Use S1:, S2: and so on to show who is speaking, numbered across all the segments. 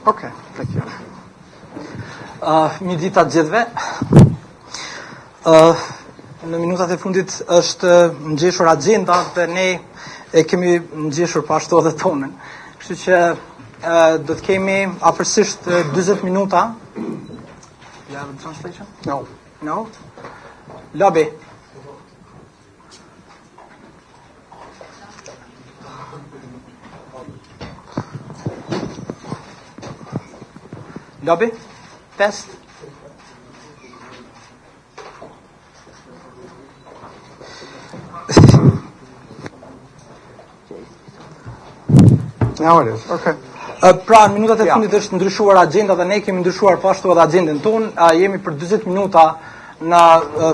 S1: Okay, thank you. Mirëdita të gjithëve. Në minutat e fundit është ngjeshur agjenda dhe ne e kemi ngjeshur pa ashtu edhe tonën. Kështu që do të kemi afërsisht 40 minuta. You have a translation?
S2: No.
S1: No? Lobby. Lobby? Test?
S2: Now it is. Okay.
S1: Pra, në minutat e fundit është ndryshuar agjenda dhe ne kemi ndryshuar po ashtu edhe agjendën tonë. Jemi për 40 minuta në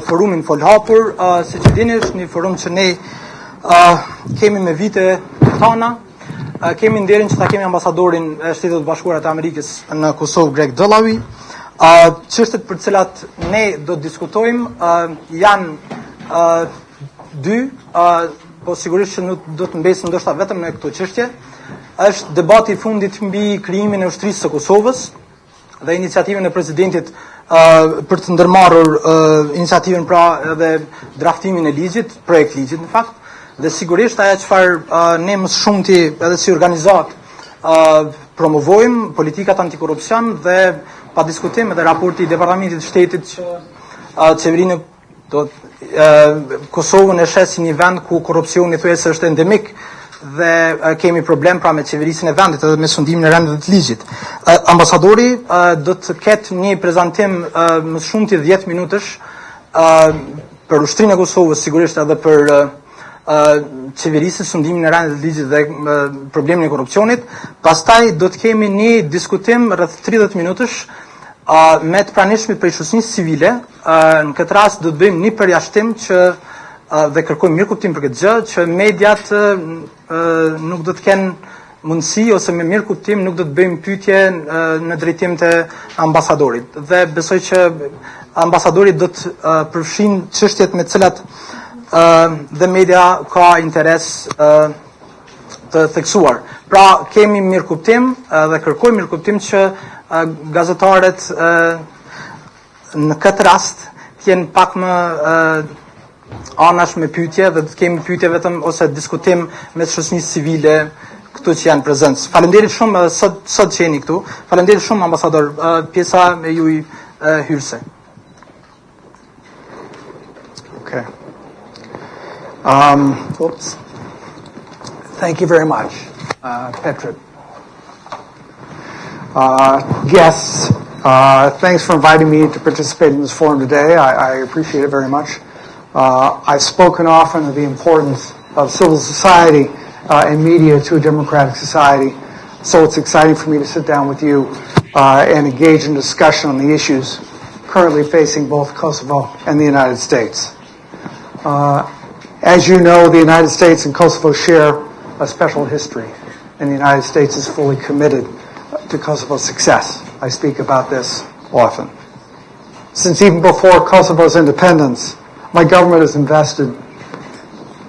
S1: forumin Fol Hapur. Siç e dini, është një forum që ne kemi me vite tona. Kemi nderin që ta kemi ambasadorin e Shtetit të Bashkuara të Amerikës në Kosovë, Greg Dollawi. Çështjet për të cilat ne do të diskutojmë janë dy, po sigurisht që nuk do të mbesim ndoshta vetëm në këto çështje. Është debati i fundit mbi krijimin e ushtrisë së Kosovës dhe iniciativën e presidentit për të ndërmarrur iniciativën pra edhe draftimin e ligjit, projekt ligjit në fakt. Dhe sigurisht ajo çfarë ne më së shumti edhe si organizat promovojmë politikat antikorrupsion dhe pa diskutim edhe raporti i Departamentit të Shtetit që qeverinë do Kosovën e sheh si një vend ku korrupsioni thuajse është endemik dhe kemi problem pra me qeverisjen e vendit edhe me sundimin e rendit të ligjit. Ambasadori do të ketë një prezantim më së shumti 10 minutash për ushtrinë e Kosovës, sigurisht edhe për qeverisë, sundimin e rendit të ligjit dhe problemin e korrupsionit. Pastaj do të kemi një diskutim rreth 30 minutash me të pranishmit për shoqërisë civile. Në këtë rast do të bëjmë një përjashtim që dhe kërkojmë mirëkuptim për këtë gjë, që mediat nuk do të kenë mundësi ose me mirëkuptim nuk do të bëjmë pyetje në drejtim të ambasadorit. Dhe besoj që ambasadori do të përfshin çështjet me të cilat dhe media ka interes të theksuar. Pra, kemi mirëkuptim dhe kërkojmë mirëkuptim që gazetarët në këtë rast t'jenë pak më anash me pyetje dhe të kemi pyetje vetëm ose diskutim me shoqërinë civile këtu që janë prezencë. Faleminderit shumë sot që jeni këtu. Faleminderit shumë ambasador, pjesa e juaj hyrëse.
S2: Okay. Oops. Thank you very much, Petra. Guests, thanks for inviting me to participate in this forum today. I appreciate it very much. I've spoken often of the importance of civil society and media to a democratic society, so it's exciting for me to sit down with you and engage in discussion on the issues currently facing both Kosovo and the United States. As you know, the United States and Kosovo share a special history, and the United States is fully committed to Kosovo's success. I speak about this often. Since even before Kosovo's independence, my government has invested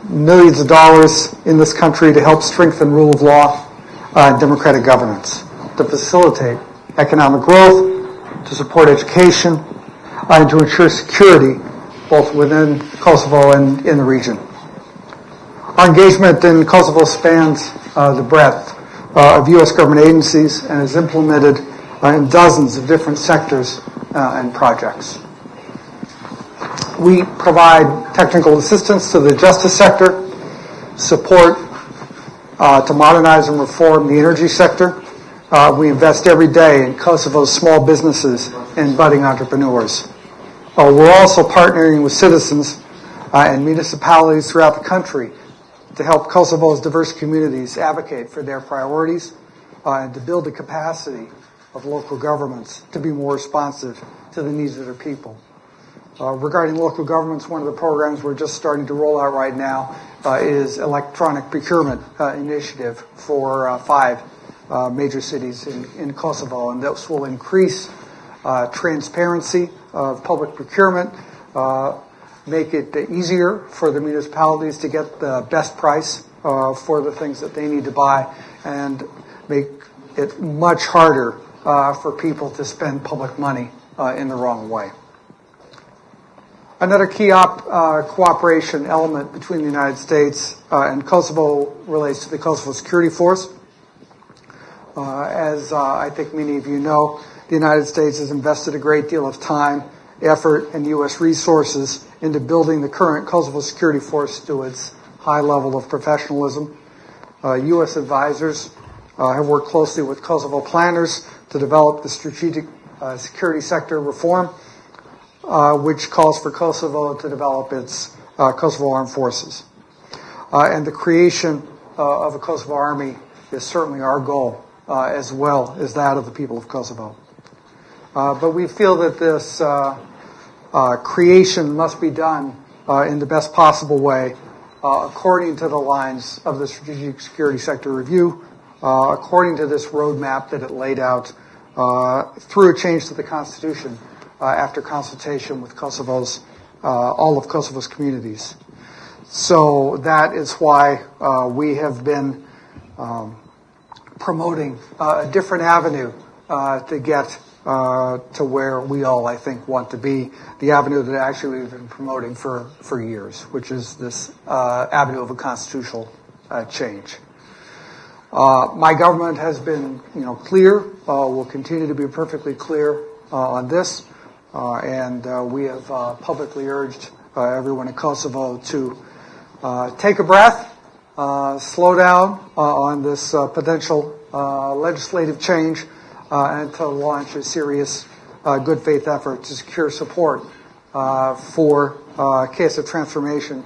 S2: millions of dollars in this country to help strengthen rule of law and democratic governance, to facilitate economic growth, to support education, and to ensure security both within Kosovo and in the region. Our engagement in Kosovo spans the breadth of U.S. government agencies and is implemented in dozens of different sectors and projects. We provide technical assistance to the justice sector, support to modernize and reform the energy sector. We invest every day in Kosovo's small businesses and budding entrepreneurs. We're also partnering with citizens and municipalities throughout the country to help Kosovo's diverse communities advocate for their priorities and to build the capacity of local governments to be more responsive to the needs of their people. Regarding local governments, one of the programs we're just starting to roll out right now is electronic procurement initiative for 5 major cities in Kosovo, and this will increase transparency of public procurement, make it easier for the municipalities to get the best price for the things that they need to buy, and make it much harder for people to spend public money in the wrong way. Another key cooperation element between the United States and Kosovo relates to the Kosovo Security Force. As I think many of you know, the United States has invested a great deal of time, effort, and U.S. resources into building the current Kosovo Security Force to its high level of professionalism. U.S. advisors have worked closely with Kosovo planners to develop the strategic security sector reform, which calls for Kosovo to develop its Kosovo Armed Forces. And the creation of a Kosovo Army is certainly our goal, as well as that of the people of Kosovo. But we feel that this creation must be done in the best possible way, according to the lines of the Strategic Security Sector Review, according to this roadmap that it laid out, through a change to the Constitution after consultation with all of Kosovo's communities. So that is why we have been promoting a different avenue to get to where we all, I think, want to be, the avenue that actually we've been promoting for years, which is this avenue of a constitutional change. My government has been, clear, will continue to be perfectly clear on this, and we have publicly urged everyone in Kosovo to take a breath, slow down on this potential legislative change, and to launch a serious good faith effort to secure support for a case of transformation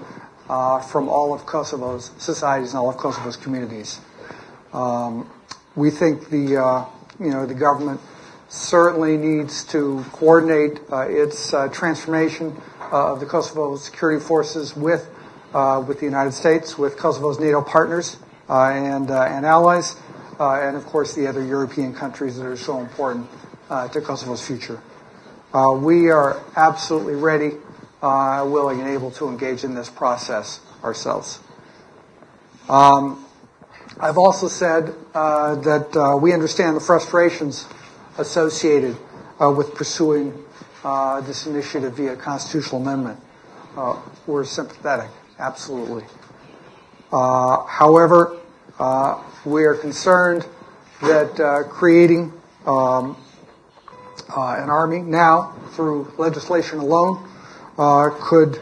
S2: from all of Kosovo's societies and all of Kosovo's communities. We think the government certainly needs to coordinate its transformation of the Kosovo security forces with the United States, with Kosovo's NATO partners and allies, and of course the other European countries that are so important to Kosovo's future. We are absolutely ready, willing, and able to engage in this process ourselves. I've also said that we understand the frustrations associated with pursuing this initiative via constitutional amendment. We're sympathetic, absolutely. However, we are concerned that creating an army now through legislation alone could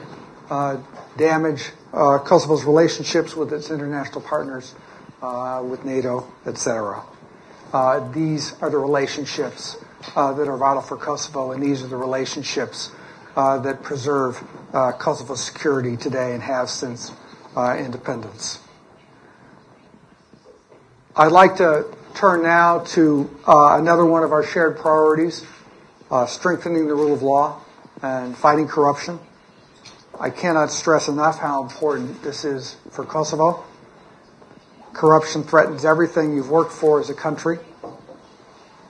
S2: damage Kosovo's relationships with its international partners, with NATO, etc. These are the relationships that are vital for Kosovo, and these are the relationships that preserve Kosovo's security today and have since independence. I'd like to turn now to another one of our shared priorities, strengthening the rule of law and fighting corruption. I cannot stress enough how important this is for Kosovo. Corruption threatens everything you've worked for as a country.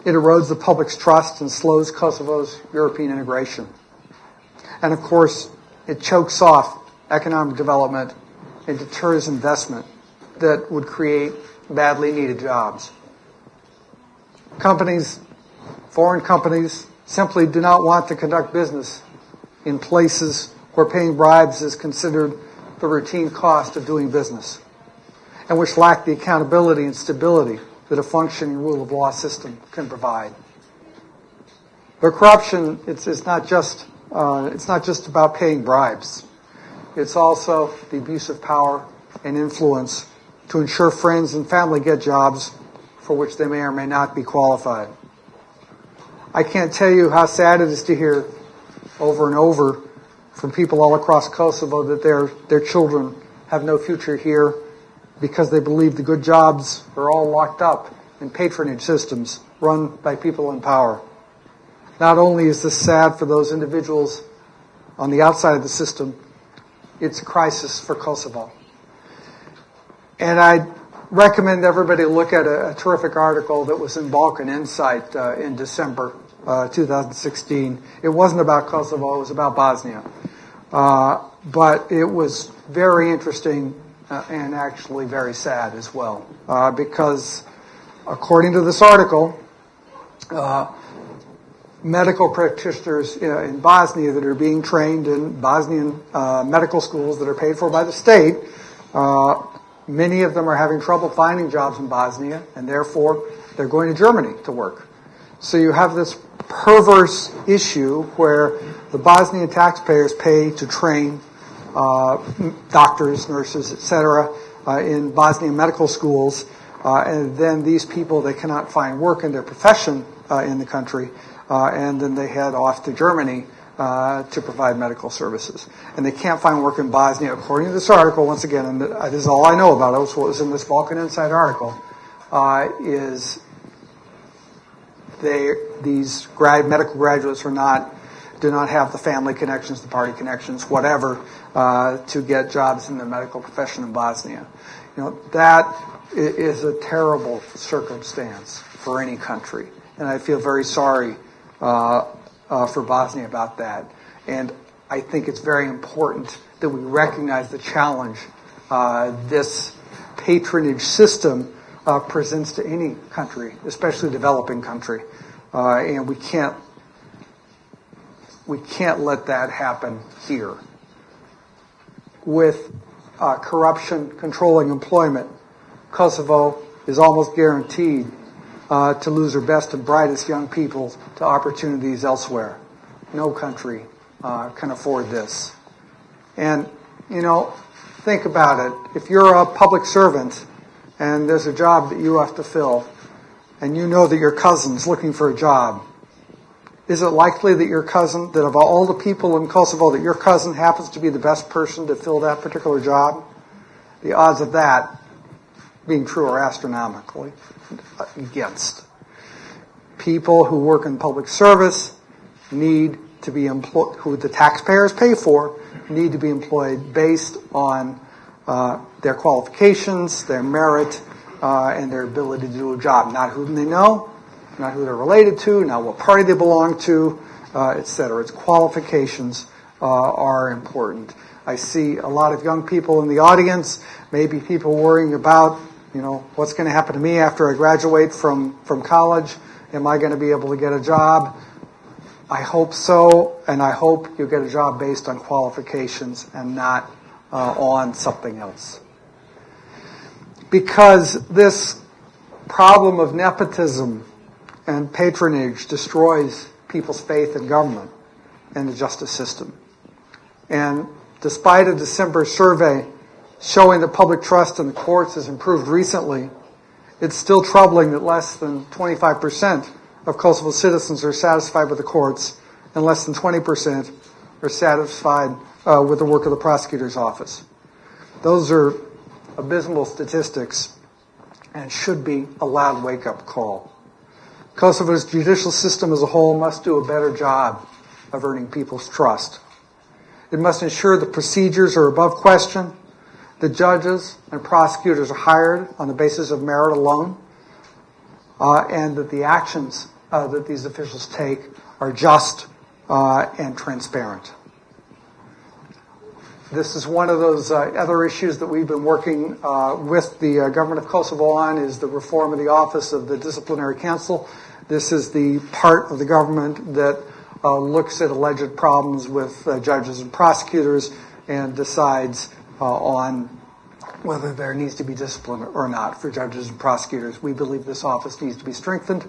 S2: It erodes the public's trust and slows Kosovo's European integration. And of course, it chokes off economic development and deters investment that would create badly needed jobs. Foreign companies, simply do not want to conduct business in places where paying bribes is considered the routine cost of doing business, and which lack the accountability and stability that a functioning rule of law system can provide. But corruption, it's not just about paying bribes. It's also the abuse of power and influence to ensure friends and family get jobs for which they may or may not be qualified. I can't tell you how sad it is to hear over and over from people all across Kosovo that their children have no future here because they believe the good jobs are all locked up and patronage systems run by people in power. Not only is this sad for those individuals on the outside of the system, it's a crisis for Kosovo. And I recommend everybody look at a terrific article that was in Balkan Insight in December 2016. It wasn't about Kosovo, it was about Bosnia. But it was very interesting and actually very sad as well. Because according to this article, medical practitioners in Bosnia that are being trained in Bosnian medical schools that are paid for by the state, many of them are having trouble finding jobs in Bosnia, and therefore they're going to Germany to work. So you have this perverse issue where the Bosnian taxpayers pay to train doctors, nurses, etc., in Bosnian medical schools, and then these people, they cannot find work in their profession in the country, and then they head off to Germany to provide medical services. And they can't find work in Bosnia, according to this article, once again, and this is all I know about it, was what was in this Balkan Insight article, is these medical graduates do not have the family connections, the party connections, whatever, to get jobs in the medical profession in Bosnia. That is a terrible circumstance for any country. And I feel very sorry for Bosnia about that. And I think it's very important that we recognize the challenge this patronage system presents to any country, especially a developing country. And we can't let that happen here. With corruption controlling employment, Kosovo is almost guaranteed to lose their best and brightest young people to opportunities elsewhere. No country can afford this. And, think about it. If you're a public servant and there's a job that you have to fill, and you know that your cousin's looking for a job, is it likely that your cousin, that of all the people in Kosovo, that your cousin happens to be the best person to fill that particular job? The odds of that being true are astronomically against. People who work in public service need to be employed, who the taxpayers pay for, need to be employed based on their qualifications, their merit, and their ability to do a job. Not whom they know, not who they're related to, not what party they belong to, etc. Its qualifications are important. I see a lot of young people in the audience, maybe people worrying about, what's going to happen to me after I graduate from college? Am I going to be able to get a job? I hope so, and I hope you get a job based on qualifications and not on something else. Because this problem of nepotism and patronage destroys people's faith in government and the justice system. And despite a December survey showing that public trust in the courts has improved recently, it's still troubling that less than 25% of Kosovo citizens are satisfied with the courts, and less than 20% are satisfied with the work of the prosecutor's office. Those are abysmal statistics and should be a loud wake-up call. Kosovo's judicial system as a whole must do a better job of earning people's trust. It must ensure the procedures are above question, the judges and prosecutors are hired on the basis of merit alone, and that the actions that these officials take are just and transparent. This is one of those other issues that we've been working with the government of Kosovo on, is the reform of the Office of the Disciplinary Council. This is the part of the government that looks at alleged problems with judges and prosecutors and decides on whether there needs to be discipline or not for judges and prosecutors. We believe this office needs to be strengthened.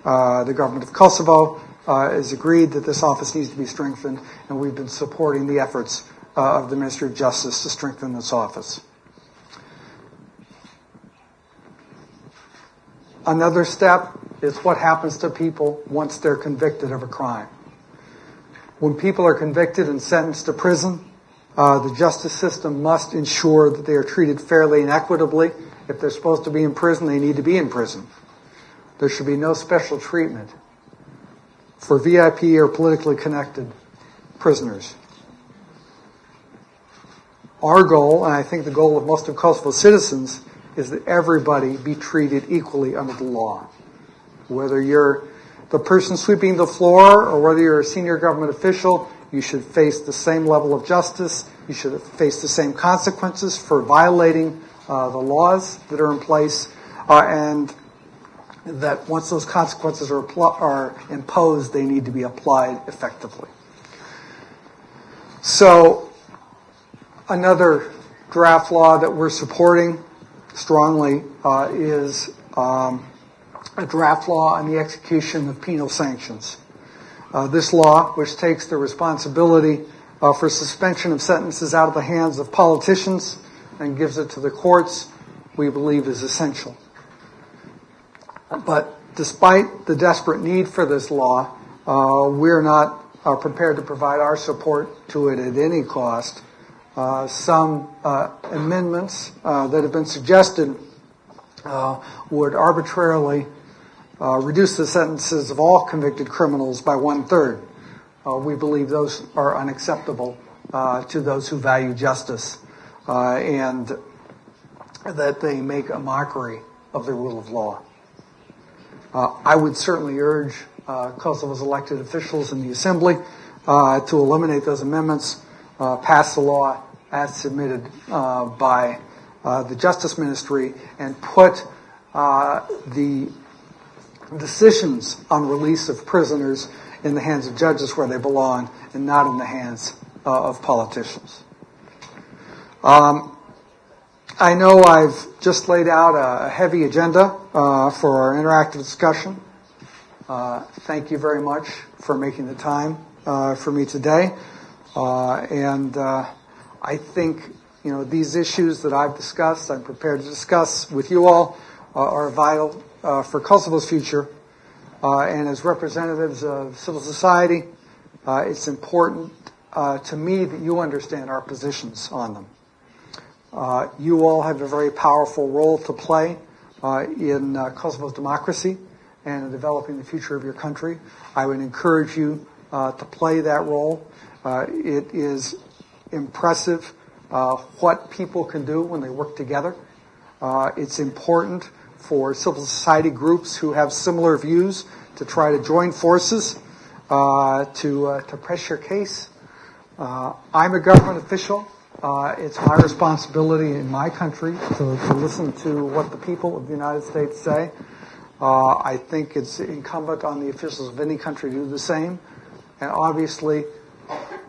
S2: The government of Kosovo has agreed that this office needs to be strengthened, and we've been supporting the efforts of the Ministry of Justice to strengthen this office. Another step is what happens to people once they're convicted of a crime. When people are convicted and sentenced to prison, the justice system must ensure that they are treated fairly and equitably. If they're supposed to be in prison, they need to be in prison. there should be no special treatment for VIP or politically connected prisoners. Our goal, and I think the goal of most of Kosovo's citizens, is that everybody be treated equally under the law. Whether you're the person sweeping the floor or whether you're a senior government official, you should face the same level of justice. You should face the same consequences for violating the laws that are in place, and that once those consequences are imposed, they need to be applied effectively. So, another draft law that we're supporting strongly is a draft law on the execution of penal sanctions. This law, which takes the responsibility for suspension of sentences out of the hands of politicians and gives it to the courts, we believe is essential. But despite the desperate need for this law, we're not prepared to provide our support to it at any cost. Some amendments that have been suggested would arbitrarily reduce the sentences of all convicted criminals by 1/3. We believe those are unacceptable to those who value justice, and that they make a mockery of the rule of law. I would certainly urge Kosovo's elected officials in the Assembly to eliminate those amendments, pass the law as submitted by the Justice Ministry, and put the decisions on release of prisoners in the hands of judges where they belong and not in the hands of politicians. I know I've just laid out a heavy agenda for our interactive discussion. Thank you very much for making the time for me today. And I think, these issues that I've discussed, I'm prepared to discuss with you all, are vital for Kosovo's future. And as representatives of civil society, it's important to me that you understand our positions on them. You all have a very powerful role to play in Kosovo's democracy and in developing the future of your country. I would encourage you to play that role. It is impressive what people can do when they work together. It's important for civil society groups who have similar views to try to join forces to press your case. I'm a government official. It's my responsibility in my country to listen to what the people of the United States say. I think it's incumbent on the officials of any country to do the same. And obviously,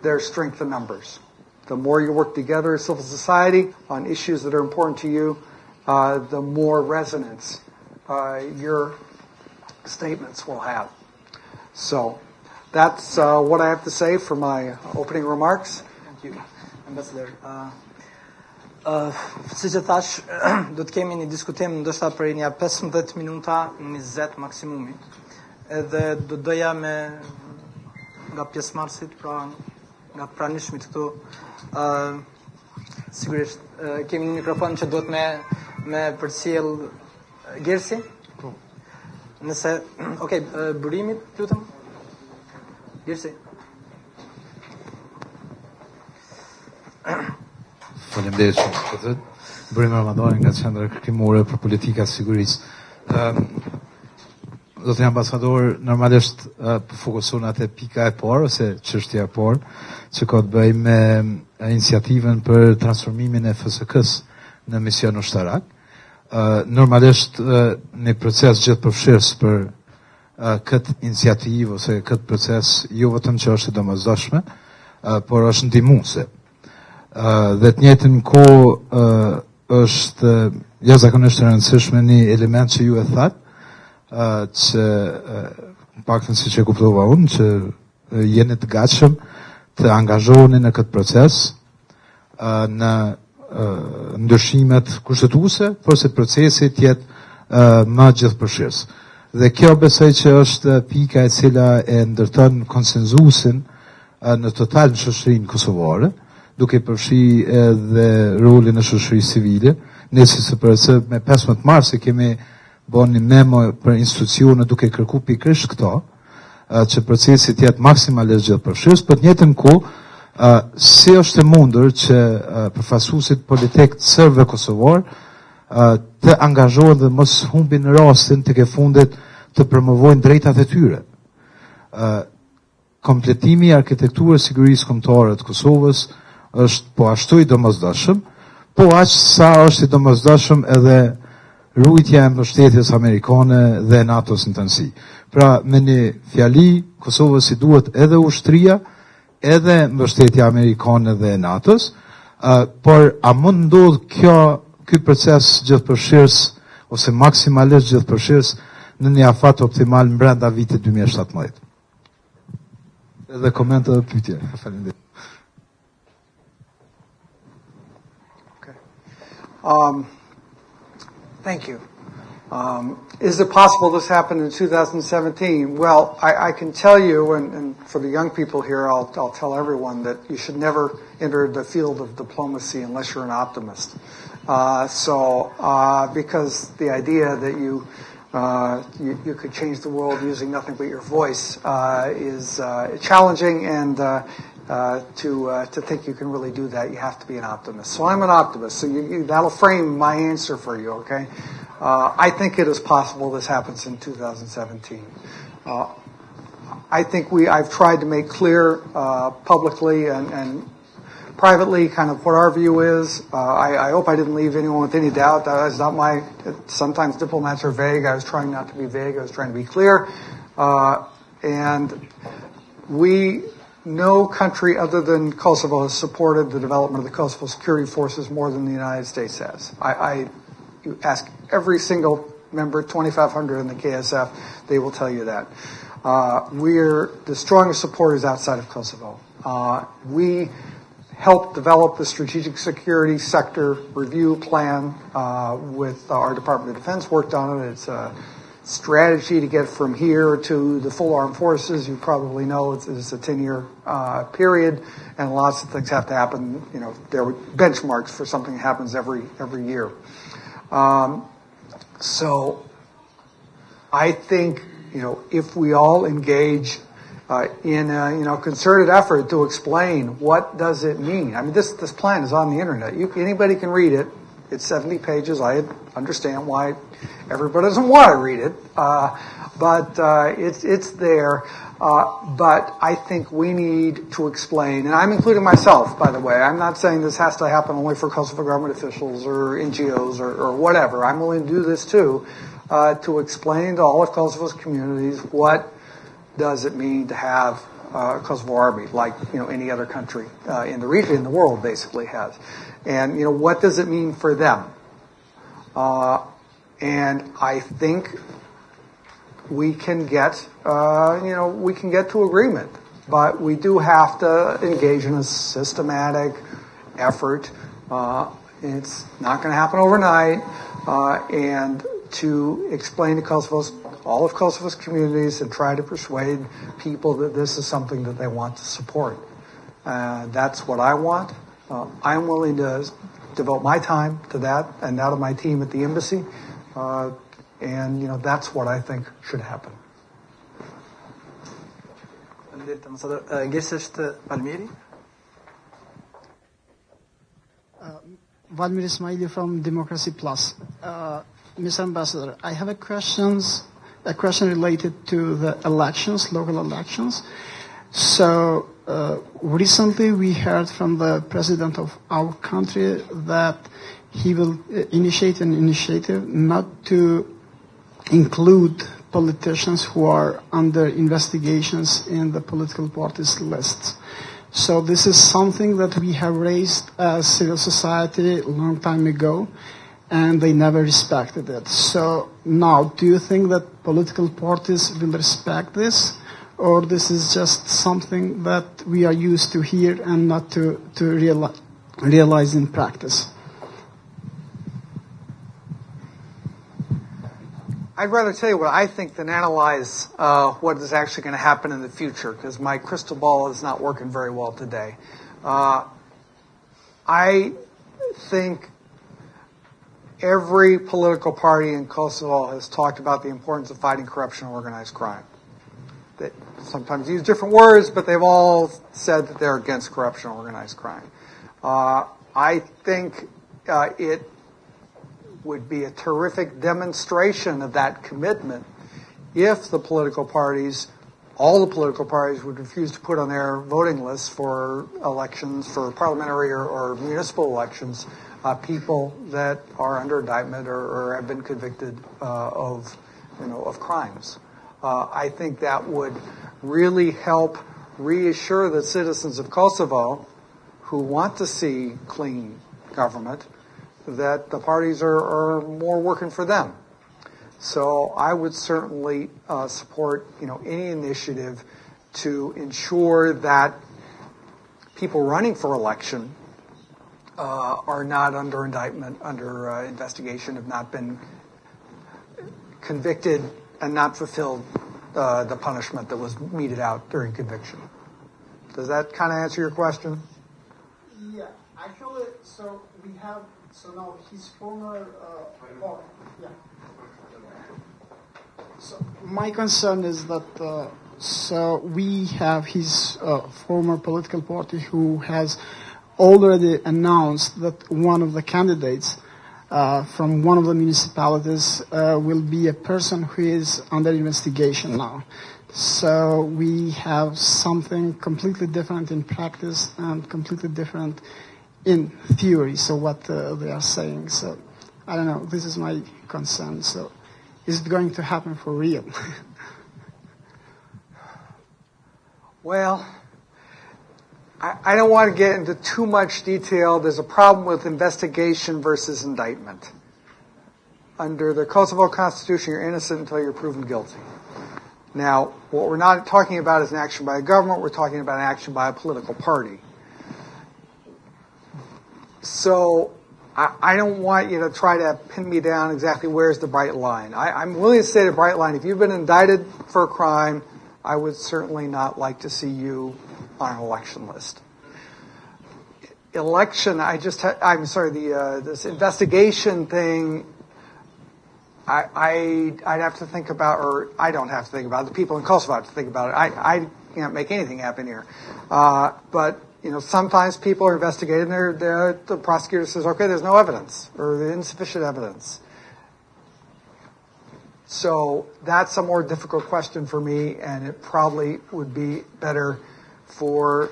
S2: there's strength in numbers. The more you work together as civil society on issues that are important to you, the more resonance your statements will have. So that's what I have to say for my opening remarks.
S1: Thank you, Ambassador. Si që thash, do të kemi një diskutim ndoshta për një 15 minuta, 20 maksimumi. Edhe do doja nga pjesëmarrësit, pra nga pranishmit këtu, sigurisht kemi një mikrofon që duhet me përcjell Gersi. Nëse, okay, burimit, lutem. Gersi.
S3: Faleminderit shumë për këtë. Burim Ramadani nga Qendra Kërkimore për Politika e Sigurisë. Zoti ambasador, normalisht fokuson atë pika e parë ose çështja e parë që ka të bëjë me iniciativën për transformimin e FSK-s në mision ushtarak. Normalisht në proces gjithë përfshirës për këtë iniciativë ose këtë proces jo vetëm që është e domosdoshme, por është ndihmuese. Dhe të njëjtën kohë është jashtëzakonisht e rëndësishme një element që ju e thatë, që paktën siç e kuptova unë, që jeni të gatshëm të angazhoheni në këtë proces, në ndryshimet kushtetuese, por se procesi të jetë më gjithëpërfshirës. Dhe kjo besoj që është pika e cila e ndërton konsenzusin në total në shoqërinë kosovare, duke përfshi edhe rolin e shoqërisë civile. Ne si SPRC me 15 mars kemi bën një memo për institucione duke kërku pikërisht këto, që procesi të jetë maksimalisht gjithëpërfshirës, për të njëjtën kohë, si është e mundur që përfaqësuesit politik të serbëve kosovar të angazhohen dhe mos humbin rastin tek e fundit të promovojnë drejtat e tyre. Kompletimi i arkitekturës sigurisë kombëtare të Kosovës është po ashtu i domosdoshëm, po aq sa është i domosdoshëm edhe rujtja e mbështetjes amerikane dhe NATO-s në tënësi. Pra, me një fjali, Kosovës i duhet edhe ushtria, edhe mbështetja amerikane dhe NATO-s, por a mund ndodh ky proces gjithëpërfshirës ose maksimalisht gjithëpërfshirës në një afat optimal brenda vitit 2017? Edhe komente dhe pyetje. Faleminderit.
S2: Thank you. Is it possible this happened in 2017? Well, I can tell you, and for the young people here, I'll tell everyone that you should never enter the field of diplomacy unless you're an optimist. Because the idea that you could change the world using nothing but your voice is challenging, and to think you can really do that, you have to be an optimist. So I'm an optimist. So that'll frame my answer for you. Okay. I think it is possible this happens in 2017. I think I've tried to make clear publicly and privately kind of what our view is. I hope I didn't leave anyone with any doubt. That is not sometimes diplomats are vague. I was trying not to be vague. I was trying to be clear. And no country other than Kosovo has supported the development of the Kosovo security forces more than the United States has. You ask every single member, 2,500 in the KSF, they will tell you that. We're the strongest supporters outside of Kosovo. We helped develop the strategic security sector review plan with our Department of Defense, worked on it. It's a strategy to get from here to the full armed forces. You probably know it's a 10-year period, and lots of things have to happen. You know, there are benchmarks for something that happens every year. So I think, if we all engage in a concerted effort to explain what does it mean. I mean, this plan is on the internet. Anybody can read it. It's 70 pages. I understand why everybody doesn't want to read it, but it's there. But I think we need to explain, and I'm including myself, by the way. I'm not saying this has to happen only for Kosovo government officials or NGOs or whatever. I'm willing to do this too, to explain to all of Kosovo's communities what does it mean to have a Kosovo army, like any other country in the region, in the world, basically has, and what does it mean for them? And I think we can get, to agreement, but we do have to engage in a systematic effort. It's not going to happen overnight, and to explain to all of Kosovo's communities and try to persuade people that this is something that they want to support. That's what I want. I'm willing to devote my time to that and that of my team at the embassy. And that's what I think should happen.
S4: Valmir Ismaili from Democracy Plus. Mr. Ambassador, I have a question related to the elections, local elections. So recently we heard from the president of our country that he will initiate an initiative not to include politicians who are under investigations in the political parties lists. So this is something that we have raised as civil society a long time ago, and they never respected it. So now, do you think that political parties will respect this, or this is just something that we are used to here and not to realize in practice?
S2: I'd rather tell you what I think than analyze what is actually going to happen in the future, because my crystal ball is not working very well today. I think every political party in Kosovo has talked about the importance of fighting corruption and organized crime. They sometimes use different words, but they've all said that they're against corruption and organized crime. I think it would be a terrific demonstration of that commitment if the political parties, all the political parties, would refuse to put on their voting lists for elections, for parliamentary or municipal elections, people that are under indictment or have been convicted of crimes. I think that would really help reassure the citizens of Kosovo who want to see clean government that the parties are more working for them. So I would certainly support any initiative to ensure that people running for election are not under indictment, under investigation, have not been convicted and not fulfilled the punishment that was meted out during conviction. Does that kind of answer your question?
S4: Yeah, actually, so we have, so now his former, So my concern is that, so we have his former political party who has already announced that one of the candidates from one of the municipalities will be a person who is under investigation now. So we have something completely different in practice and completely different in theory, so what they are saying. So I don't know, this is my concern. So is it going to happen for real?
S2: Well, I don't want to get into too much detail. There's a problem with investigation versus indictment. Under the Kosovo Constitution, you're innocent until you're proven guilty. Now, what we're not talking about is an action by a government. We're talking about an action by a political party. So I don't want you to try to pin me down exactly where's the bright line. I'm willing to say the bright line. If you've been indicted for a crime, I would certainly not like to see you on an election list. Election, this investigation thing, I'd have to think about, or I don't have to think about it. The people in Kosovo have to think about it. I can't make anything happen here. But sometimes people are investigated and the prosecutor says, okay, there's no evidence, or there's insufficient evidence. So that's a more difficult question for me, and it probably would be better for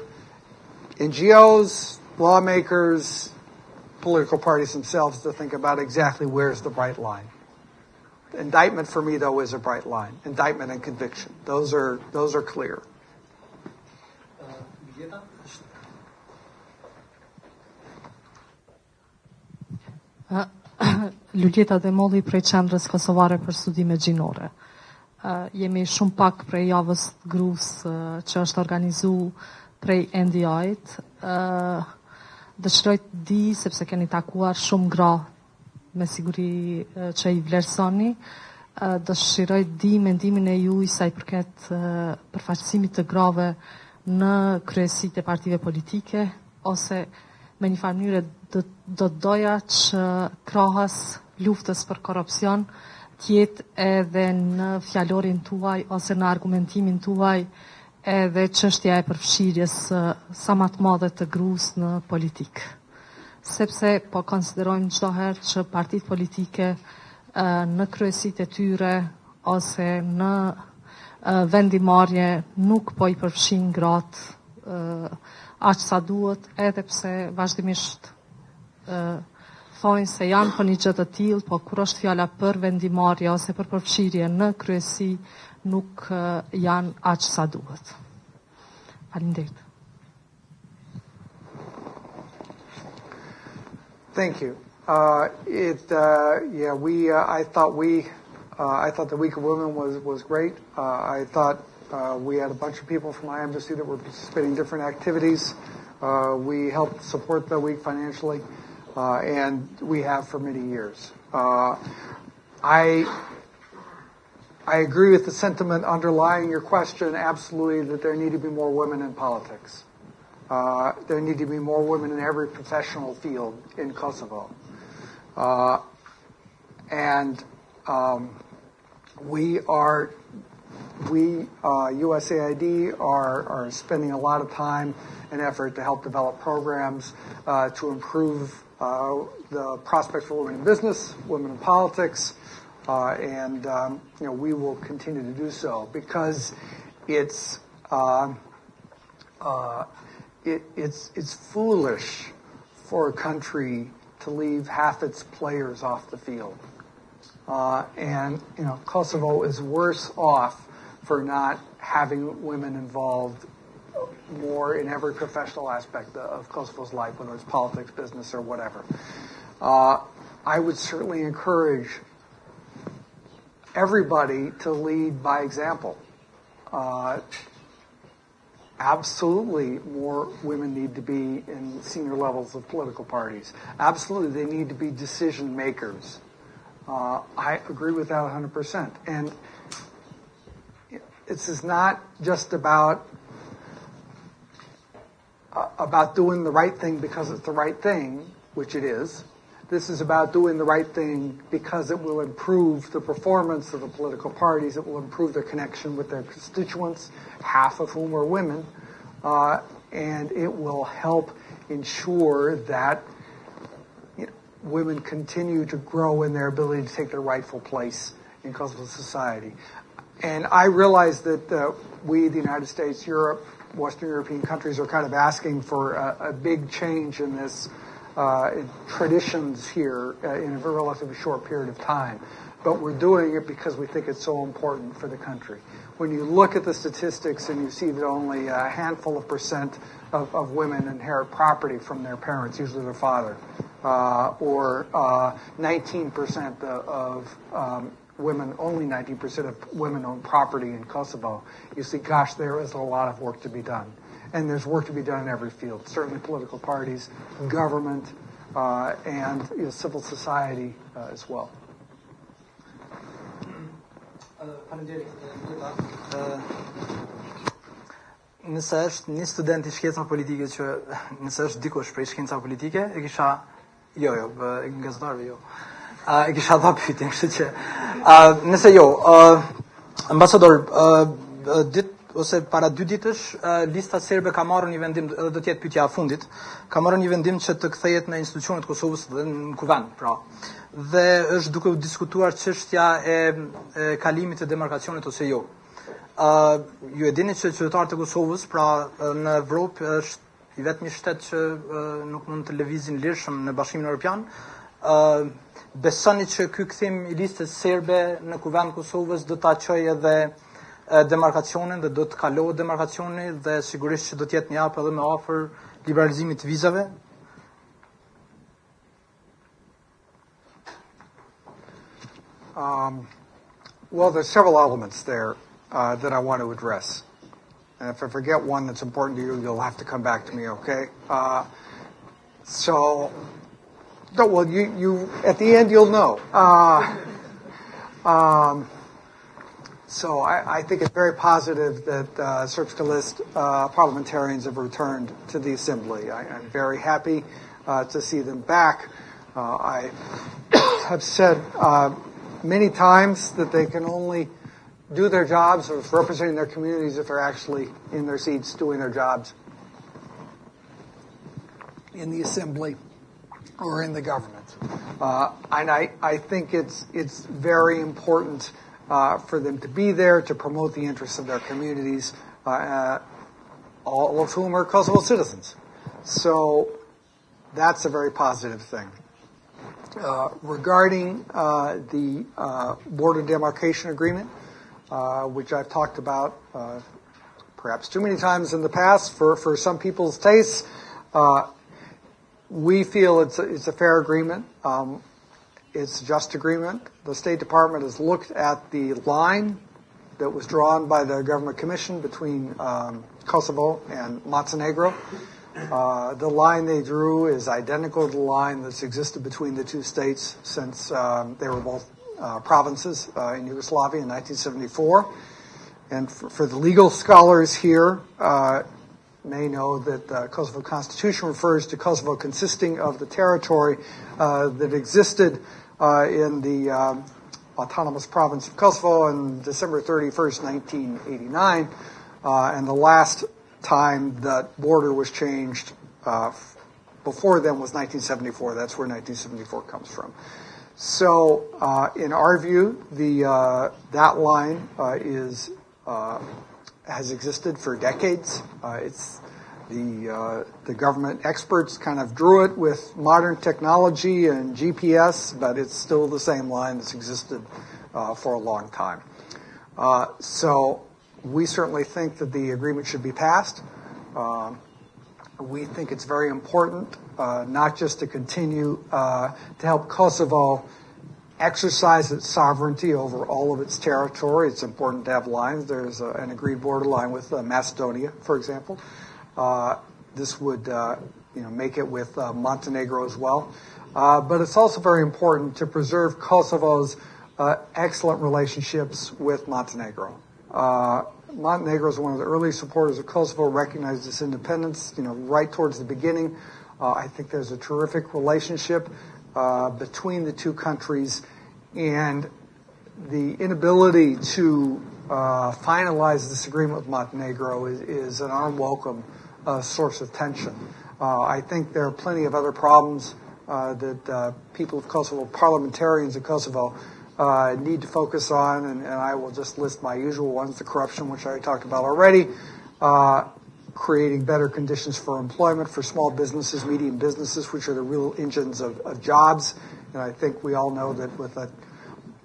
S2: NGOs, lawmakers, political parties themselves to think about exactly where's the bright line. Indictment for me, though, is a bright line. Indictment and conviction. Those are clear.
S5: Luljeta dhe Molli prej Qendrës Kosovare për Studime Gjinore. Jemi shumë pak prej javës grus që është organizu prej NDI-t. Dëshiroj të di, sepse keni takuar shumë gra me siguri që i vlerësoni, dëshiroj të di mendimin e juaj sa i përket përfaqësimit të grave në kryesitë e partive politike, ose me një farë mënyrë do të doja që krahas luftës për korrupsion tjetë edhe në fjalorin tuaj ose në argumentimin tuaj edhe çështja e përfshirjes sa më të madhe të gruas në politikë. Sepse po konsiderojmë çdo herë që partitë politike në kryesitë e tyre ose në vendimarrje nuk po i përfshin gratë aq sa duhet, edhe pse vazhdimisht thonë se janë për një gjë të tillë, po kur është fjala për vendimarrje ose për përfshirje në kryesi, nuk janë aq sa duhet. Faleminderit.
S2: Thank you. I thought the Week of Women was great. I thought we had a bunch of people from my embassy that were participating in different activities. We helped support the week financially, and we have for many years. I agree with the sentiment underlying your question, absolutely, that there need to be more women in politics. There need to be more women in every professional field in Kosovo. And USAID are spending a lot of time and effort to help develop programs to improve the prospects for women in business, women in politics, and we will continue to do so because it's foolish for a country to leave half its players off the field. And Kosovo is worse off for not having women involved more in every professional aspect of Kosovo's life, whether it's politics, business, or whatever. I would certainly encourage everybody to lead by example. Absolutely, more women need to be in senior levels of political parties. Absolutely, they need to be decision makers. I agree with that 100%. And this is not just about doing the right thing because it's the right thing, which it is. This is about doing the right thing because it will improve the performance of the political parties. It will improve their connection with their constituents, half of whom are women, and it will help ensure that women continue to grow in their ability to take their rightful place in Kosovo society. And I realize that we, the United States, Europe, Western European countries, are kind of asking for a big change in this traditions here in a relatively short period of time. But we're doing it because we think it's so important for the country. When you look at the statistics and you see that only a handful of percent of women inherit property from their parents, usually their father, or 19% of women, only 19% of women own property in Kosovo, you see, gosh, there is a lot of work to be done. And there's work to be done in every field, certainly political parties, government, and civil society as well.
S1: Nëse është një student I shkencave politike që nëse është dikush prej shkencave politike, e kisha gazetarëve jo. E kisha dha pyetjen, kështu që nëse ambasador, ose para 2 ditësh lista serbe ka marrë një vendim, edhe do të jetë pyetja e fundit, ka marrë një vendim që të kthehet në institucionet e Kosovës dhe në kuvend, pra. Dhe është duke u diskutuar çështja e kalimit të demarkacionit ose jo. Ju e dini që qytetarët e Kosovës, pra në Evropë është I vetmi shtet që nuk mund të lëvizin lirshëm në Bashkimin Evropian. Besoni që ky kthim I listës serbe në kuvend Kosovës do ta çojë edhe demarkacionin dhe do të kalohet demarkacioni dhe sigurisht që do të jetë një hap edhe më afër liberalizimit të vizave?
S2: Well, there's several elements there that I want to address. And if I forget one that's important to you, you'll have to come back to me, okay? You at the end, you'll know. So I think it's very positive that Srpska List parliamentarians have returned to the Assembly. I'm very happy to see them back. I have said many times that they can only do their jobs of representing their communities if they're actually in their seats doing their jobs in the Assembly or in the government. And I think it's very important for them to be there to promote the interests of their communities, all of whom are Kosovo citizens. So that's a very positive thing. Regarding the border demarcation agreement, which I've talked about perhaps too many times in the past for some people's tastes, we feel it's a fair agreement. It's a just agreement. The State Department has looked at the line that was drawn by the Government Commission between Kosovo and Montenegro. The line they drew is identical to the line that's existed between the two states since they were both provinces in Yugoslavia in 1974. And for the legal scholars here, may know that the Kosovo Constitution refers to Kosovo consisting of the territory that existed in the autonomous province of Kosovo on December 31st, 1989. And the last time that border was changed before then was 1974. That's where 1974 comes from. So in our view, that line has existed for decades. It's the government experts kind of drew it with modern technology and GPS, but it's still the same line that's existed for a long time. So we certainly think that the agreement should be passed. We think it's very important, not just to continue to help Kosovo exercise its sovereignty over all of its territory. It's important to have lines. There's an agreed border line with Macedonia, for example. This would make it with Montenegro as well. But it's also very important to preserve Kosovo's excellent relationships with Montenegro. Montenegro is one of the early supporters of Kosovo, recognized its independence, right towards the beginning. I think there's a terrific relationship between the two countries, and the inability to finalize this agreement with Montenegro is an unwelcome source of tension. I think there are plenty of other problems that people of Kosovo, parliamentarians of Kosovo, need to focus on, and I will just list my usual ones: the corruption, which I talked about already, creating better conditions for employment for small businesses, medium businesses, which are the real engines of jobs. And I think we all know that with a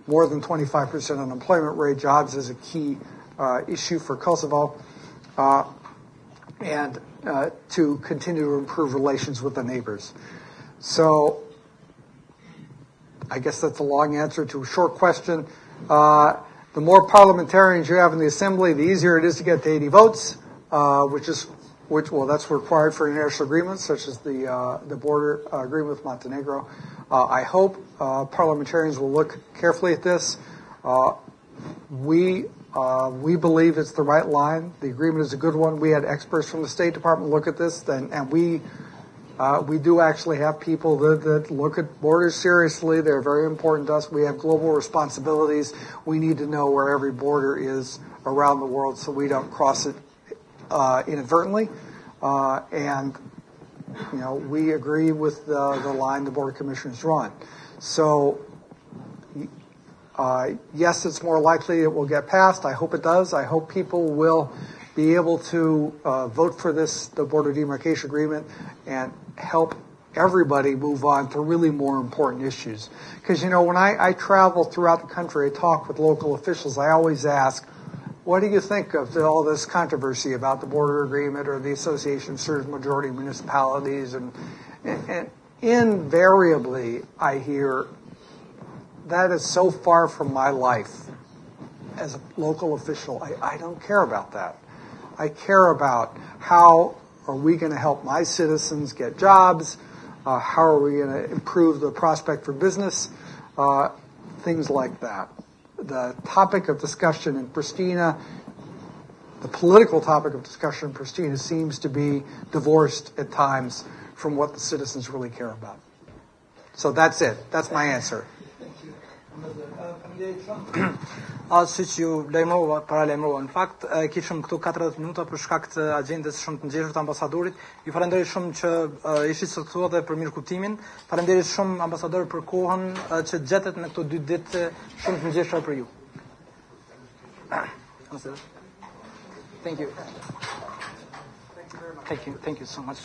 S2: more than 25% unemployment rate, jobs is a key issue for Kosovo. And to continue to improve relations with the neighbors. So I guess that's a long answer to a short question. The more parliamentarians you have in the assembly, the easier it is to get to 80 votes, that's required for international agreements, such as the border agreement with Montenegro. I hope parliamentarians will look carefully at this. We believe it's the right line. The agreement is a good one. We had experts from the State Department look at this, and we do actually have people that look at borders seriously. They're very important to us. We have global responsibilities. We need to know where every border is around the world so we don't cross it inadvertently. And we agree with the line the Board of Commissioners drawn. So yes, it's more likely it will get passed. I hope it does. I hope people will be able to vote for the border demarcation agreement and help everybody move on to really more important issues. Because, when I travel throughout the country, I talk with local officials, I always ask, what do you think of all this controversy about the border agreement or the Association of Served Majority Municipalities? And invariably, I hear, that is so far from my life as a local official. I don't care about that. I care about how are we going to help my citizens get jobs, how are we going to improve the prospect for business, things like that. The topic of discussion in Pristina, the political topic of discussion in Pristina seems to be divorced at times from what the citizens really care about. So that's it. That's my answer.
S1: Siç ju paralajmërova, në fakt kishëm këtu 40 minuta për shkak të agjendës shumë të ngjeshur të ambasadorit. Ju falenderoj shumë që ishit sot këtu dhe për mirëkuptimin. Falenderoj shumë ambasador për kohën që gjetet në këto 2 ditë shumë të ngjeshura për ju. Thank you. Thank you so much.